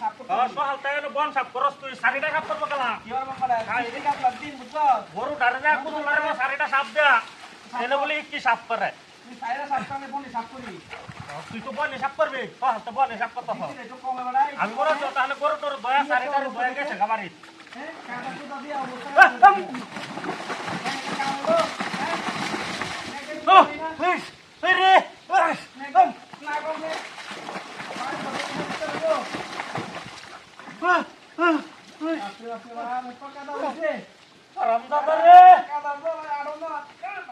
সাফ করতে সকাল থেকে বন সাফ করস তুই শাড়িটা সাফ করবো কেলা কি আর বাবা এদিকে আপনার দিন বুঝছো গরু ডারে যা কুতুলারে শাড়িটা সাফ দেয়া এনে বলি কি সাফ করে তুই সাইরা সাফ করে বনি সাফ করি তুই তো বনে সাফ করবি সকাল তো বনে সাফ করতে হবে একটু কমে বাড়াই আমি বলো তো তাহলে গরু তোর দয়া শাড়িটা দয়া গেছে গাবারি হ্যাঁ কাটা তো দাবি অবস্থা কামলো ও প্লিজ রে না কমে রামদাদা রে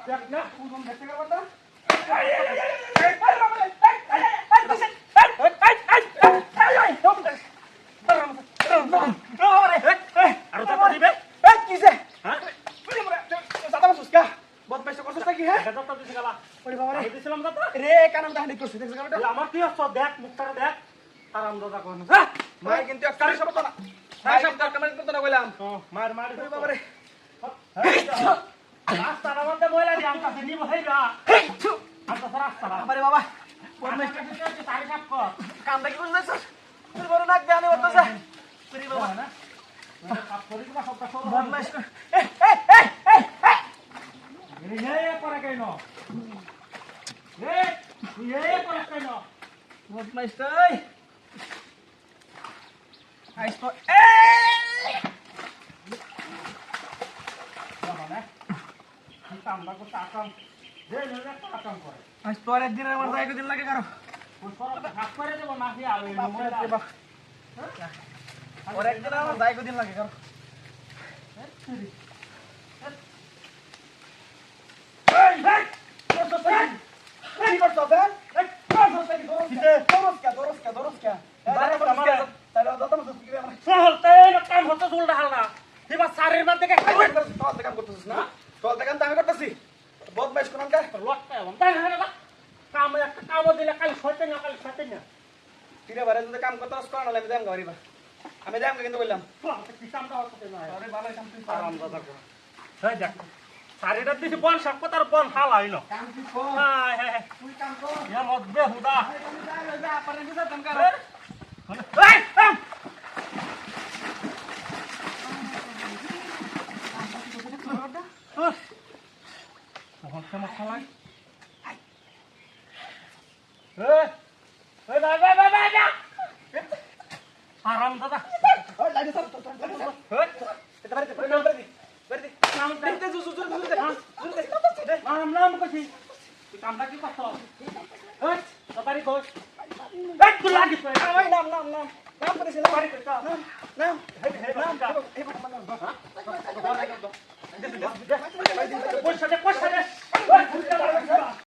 দেখ না কোন দেখতে পারবা আর তো দিবে কিসে হ্যাঁ দাদা সুস্কা বহুত বেশি করছস নাকি হ্যাঁ এটা তো দিছে গালা ওরে বাবা রে আমি দিছিলাম দাদা রে কানম তাহলে করছিস দেখছ কারণটা আমার তুই আসছ দেখ মুখটা দেখ আর রামদাদা কোন মাই কিন্তু একটা সব তো না মাই সব দরকার মানে তো না কইলাম মার মার ওরে বাবা রে রাস্তা নামতে বইলা দি আমটা নিব হেইরা আমটা রাস্তা আরে বাবা বদমাইশ তারি কাপ কর কামটা কি বুঝছস তোর বড় নাক জানে বলতেছে ওরে বাবা না কাপ করি না সবটা সব বদমাইশ এই করে কেন তুই এই করে কেন বদমাইশ তুই আইস তো এই কামটা করতে আকাম যে নলে আকাম করে আজ তোর একদিন আমার যাই দিন লাগে কারো ওই সরটা হাত করে দেব না কি আর ওর একদিন আমার যাই দিন লাগে কারো আমি যাম কিন্তু বললাম শাড়িটা দিছি বন সাপ তার বন হাল হইল তুই কাম কর মধ্যে হুদা আরাম দাদা নাম কছি তুই কামটা কি করছ তাড়াতাড়ি কর তুই লাগিস নাম নাম নাম নাম করেছিল বাড়ি করতে নাম পয়সা